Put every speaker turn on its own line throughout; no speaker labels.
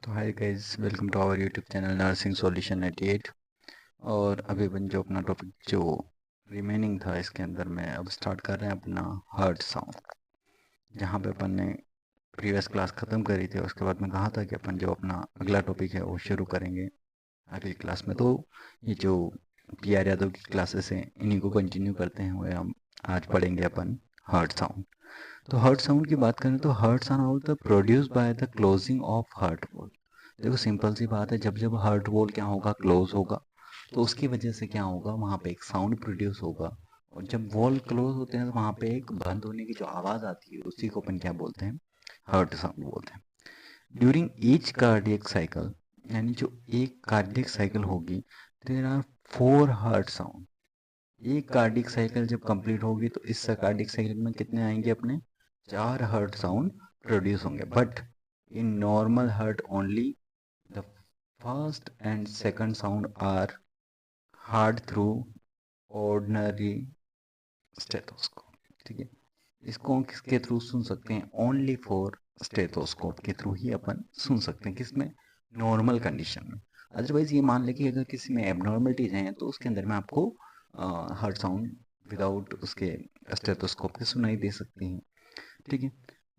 तो hi guys, welcome to our YouTube channel nursing solution 98। और अभी अपन जो अपना टॉपिक जो रिमेनिंग था इसके अंदर में अब स्टार्ट कर रहे हैं अपना हार्ट साउंड। जहाँ पे अपन ने प्रीवियस क्लास ख़त्म करी थी, उसके बाद में कहा था कि अपन जो अपना अगला टॉपिक है वो शुरू करेंगे अगली क्लास में। तो ये जो PR यादव की क्लासेस हैं इन्हीं को कंटिन्यू करते हैं हुए हम आज पढ़ेंगे अपन हार्ट साउंड। तो हार्ट साउंड की बात करें तो heart sound produce by the closing of heart wall. देखो सिंपल सी बात है, जब जब हार्ट वॉल क्या होगा, क्लोज होगा, तो उसकी वजह से क्या होगा, वहाँ पे एक साउंड प्रोड्यूस होगा। और जब वॉल क्लोज होते हैं तो वहाँ पे एक बंद होने की जो आवाज़ आती है उसी को अपन क्या बोलते हैं, हार्ट साउंड बोलते हैं। ड्यूरिंग ईच कार्डियक साइकिल, यानी जो एक कार्डियक साइकिल होगी, देयर आर 4 हार्ट साउंड। एक कार्डिक साइकिल जब कंप्लीट होगी तो इस कार्डिक साइकिल में कितने आएंगे, अपने 4 हार्ट साउंड प्रोड्यूस होंगे। But in normal heart only the first and second sound are heard through ordinary stethoscope. ठीक है, इसको हम किसके थ्रू सुन सकते हैं, ओनली फॉर स्टेथोस्कोप के थ्रू ही अपन सुन सकते हैं। किसमें, नॉर्मल कंडीशन में। अदरवाइज ये मान ले कि अगर किसी में एबनॉर्मलिटीज हैं तो उसके अंदर में आपको हार्ट साउंड विदाउट उसके स्टेथोस्कोप के सुनाई दे सकती हैं। ठीक है,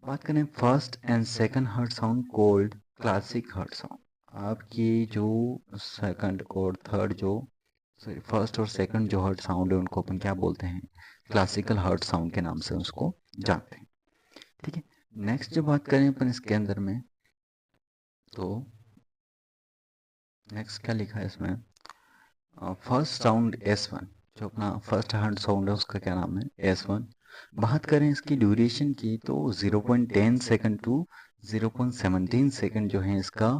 बात करें first and second heart sound cold classic heart sound. आपकी जो सेकंड और थर्ड जो सॉरी फर्स्ट और सेकंड जो हार्ट साउंड है उनको अपन क्या बोलते हैं, क्लासिकल हार्ट साउंड के नाम से उसको जानते हैं। ठीक है, नेक्स्ट जो बात करें अपन इसके अंदर में, तो नेक्स्ट क्या लिखा है इसमें, फर्स्ट साउंड S1। जो अपना फर्स्ट हार्ट साउंड है उसका क्या नाम है, S1। बात करें इसकी ड्यूरेशन की तो 0.10 सेकंड टू 0.17 सेकंड जो है इसका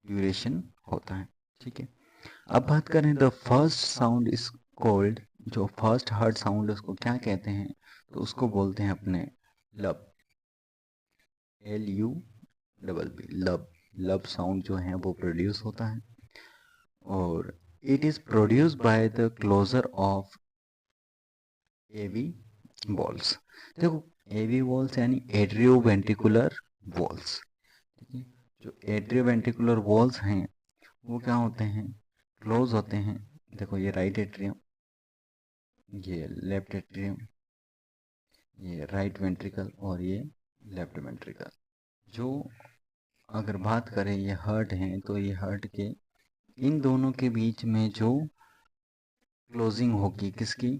ड्यूरेशन होता है। ठीक है, अब बात करें the first sound is called, जो फर्स्ट हार्ट साउंड है उसको क्या कहते हैं, तो उसको बोलते हैं अपने लब, LUBB, लब। लब साउंड जो है वो प्रोड्यूस होता है और it is produce by the closure of AV valves. देखो AV वॉल्स यानी एट्रियो वेंट्रिकुलर वॉल्स। ठीक है, जो एट्रियो वेंट्रिकुलर वॉल्स हैं वो क्या होते हैं, क्लोज होते हैं। देखो ये राइट एट्रियम, ये लेफ्ट एट्रियम, ये राइट वेंट्रिकल और ये लेफ्ट वेंट्रिकल। जो अगर बात करें ये हार्ट हैं तो ये हार्ट के इन दोनों के बीच में जो क्लोजिंग होगी किसकी,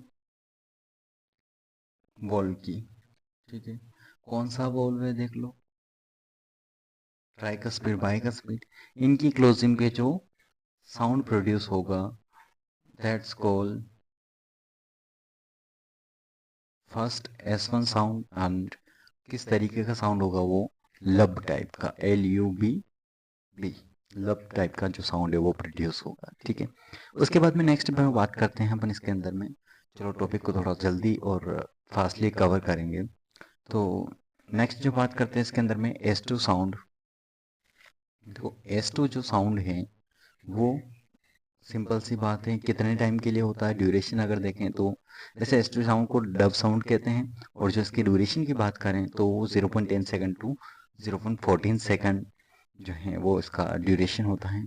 वॉल्व की। ठीक है, कौन सा वॉल्व है देख लो, ट्राइकस्पिड बाइकस्पिड। इनकी क्लोजिंग पे जो साउंड प्रोड्यूस होगा that's called first S1 sound. And किस तरीके का साउंड होगा वो, लब टाइप का, LUBB, लब टाइप का जो साउंड है वो प्रोड्यूस होगा। ठीक है, उसके बाद में नेक्स्ट में बात करते हैं अपन इसके अंदर में। चलो टॉपिक को थोड़ा जल्दी और फास्टली कवर करेंगे। तो नेक्स्ट जो बात करते हैं इसके अंदर में S2 साउंड। देखो S2 जो साउंड है वो सिंपल सी बात है कितने टाइम के लिए होता है, ड्यूरेशन अगर देखें तो जैसे S2 साउंड को डब साउंड कहते हैं और जो इसकी ड्यूरेशन की बात करें तो वो 0.10 सेकंड टू 0.14 सेकंड जो है वो इसका ड्यूरेशन होता है।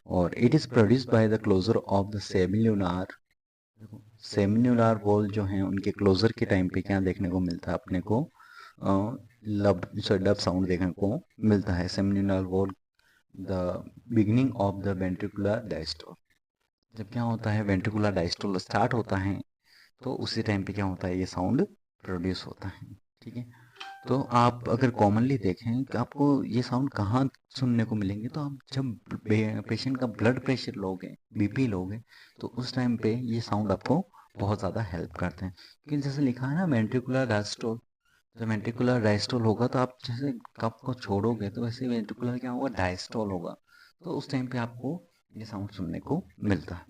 और it is produced by the closure of the semilunar. Semilunar valve जो हैं उनके क्लोजर के टाइम पे क्या देखने को मिलता है अपने को, लब डब साउंड देखने को मिलता है। Semilunar valve the beginning of the ventricular diastole. जब क्या होता है, वेंट्रिकुलर डायस्टोल स्टार्ट होता है तो उसी टाइम पे क्या होता है, ये साउंड प्रोड्यूस होता है। ठीक है, तो आप अगर कॉमनली देखें कि आपको ये साउंड कहाँ सुनने को मिलेंगे, तो आप जब पेशेंट का ब्लड प्रेशर लोगे, BP लोगे, तो उस टाइम पे ये साउंड आपको बहुत ज़्यादा हेल्प करते हैं। क्योंकि जैसे लिखा है ना वेंट्रिकुलर डायस्टोल, जब वेंट्रिकुलर डायस्टोल होगा तो आप जैसे कप को छोड़ोगे तो वैसे वेंट्रिकुलर क्या होगा, डायस्टोल होगा। तो उस टाइम पे आपको ये साउंड सुनने को मिलता है।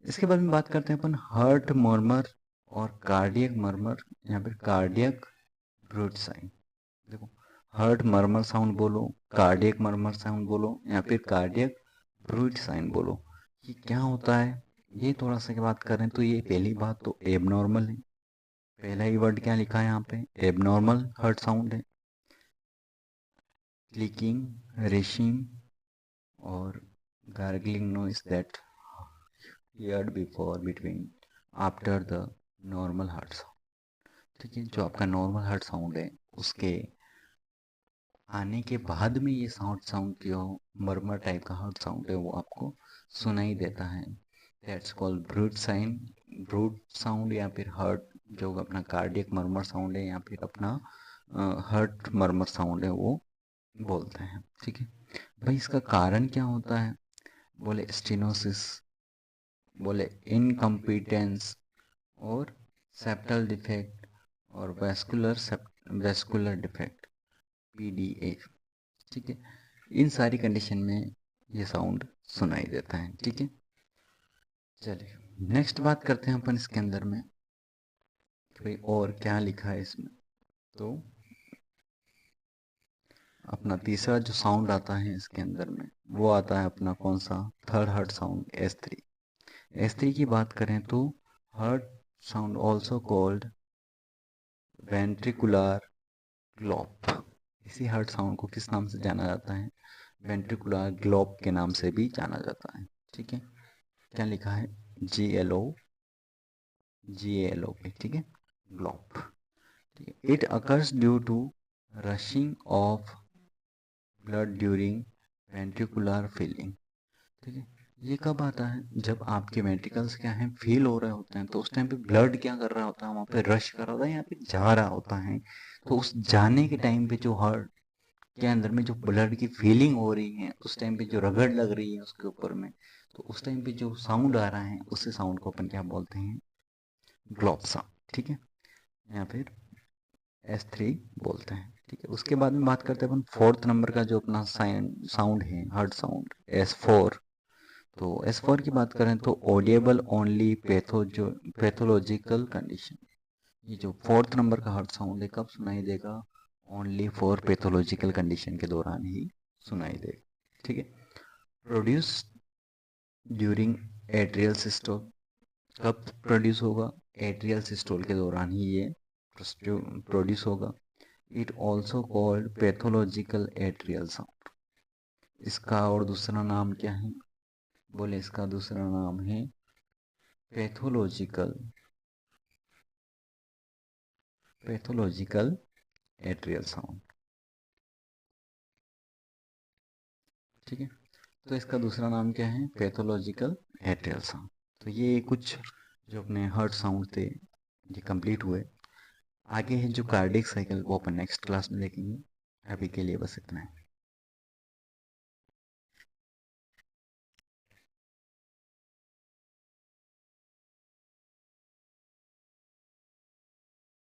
इसके बाद में बात करते हैं अपन हार्ट मर्मर और कार्डियक मर्मर या फिर कार्डियक ब्रूट साइन। देखो हार्ट मर्मर साउंड बोलो, कार्डियक मर्मर साउंड बोलो या फिर कार्डियक ब्रूट साइन बोलो, ये क्या होता है, ये थोड़ा सा की बात करें तो ये पहली बात तो एबनॉर्मल है। पहला ही वर्ड क्या लिखा है यहाँ पे, एबनॉर्मल हार्ट साउंड है। क्लिकिंग, रेशिंग, और gargling noise that heard before between after the normal heart sound। ठीक है, जो आपका नॉर्मल हार्ट साउंड है उसके आने के बाद में ये साउंड जो मरमर टाइप का हार्ट साउंड है वो आपको सुनाई देता है। That's called bruit sign, bruit sound, या फिर हार्ट जो अपना कार्डियक मरमर साउंड है, या फिर अपना हार्ट मरमर साउंड है वो बोलते हैं। ठीक है भाई, इसका कारण क्या होता है? बोले स्टेनोसिस, बोले इनकम्पिटेंस, और सेप्टल डिफेक्ट, और वेस्कुलर डिफेक्ट, PDA। ठीक है, इन सारी कंडीशन में ये साउंड सुनाई देता है। ठीक है, चलिए नेक्स्ट बात करते हैं अपन इसके अंदर में कि भाई और क्या लिखा है इसमें। तो अपना तीसरा जो साउंड आता है इसके अंदर में वो आता है अपना कौन सा, third heart sound, S3। S3 की बात करें तो heart sound also called ventricular gallop. इसी हार्ट साउंड को किस नाम से जाना जाता है? वेंट्रिकुलर ग्लोप के नाम से भी जाना जाता है। ठीक है, क्या लिखा है? GLOP। ठीक है, ग्लोप। ठीक है, it occurs due to rushing of blood during ventricular filling. ठीक है, ये कब आता है? जब आपके वेंट्रिकल्स क्या है, फील हो रहे होते हैं, तो उस टाइम पे ब्लड क्या कर रहा होता है, वहां पे रश कर रहा होता है, यहाँ पे जा रहा होता है। तो उस जाने के टाइम पे जो हार्ट के अंदर में जो ब्लड की फीलिंग हो रही है, उस टाइम पे जो रगड़ लग रही है उसके ऊपर में, तो उस टाइम पे जो साउंड आ रहा है उस साउंड को अपन क्या बोलते हैं? ग्लोप साउंड। ठीक है, या फिर S3 बोलते हैं। ठीक है, उसके बाद में बात करते हैं अपन फोर्थ नंबर का जो अपना साउंड है, हार्ट साउंड, S4। तो S4 की बात करें तो ऑडिएबल ओनली पैथोलॉजिकल कंडीशन। ये जो फोर्थ नंबर का हार्ट साउंड है कब सुनाई देगा? ओनली फॉर पैथोलॉजिकल कंडीशन के दौरान ही सुनाई देगा। ठीक है, प्रोड्यूस ड्यूरिंग एट्रियल सिस्टोल। कब प्रोड्यूस होगा? एट्रियल सिस्टोल के दौरान ही ये प्रोड्यूस होगा। It also called pathological atrial sound. इसका और दूसरा नाम क्या है? बोले इसका दूसरा नाम है पैथोलॉजिकल एट्रियल साउंड। ठीक है, तो इसका दूसरा नाम क्या है? Pathological atrial sound. तो ये कुछ जो अपने हार्ट साउंड थे ये कंप्लीट हुए। आगे है जो कार्डियक साइकिल वो अपन नेक्स्ट क्लास में देखेंगे। अभी के लिए बस इतना है।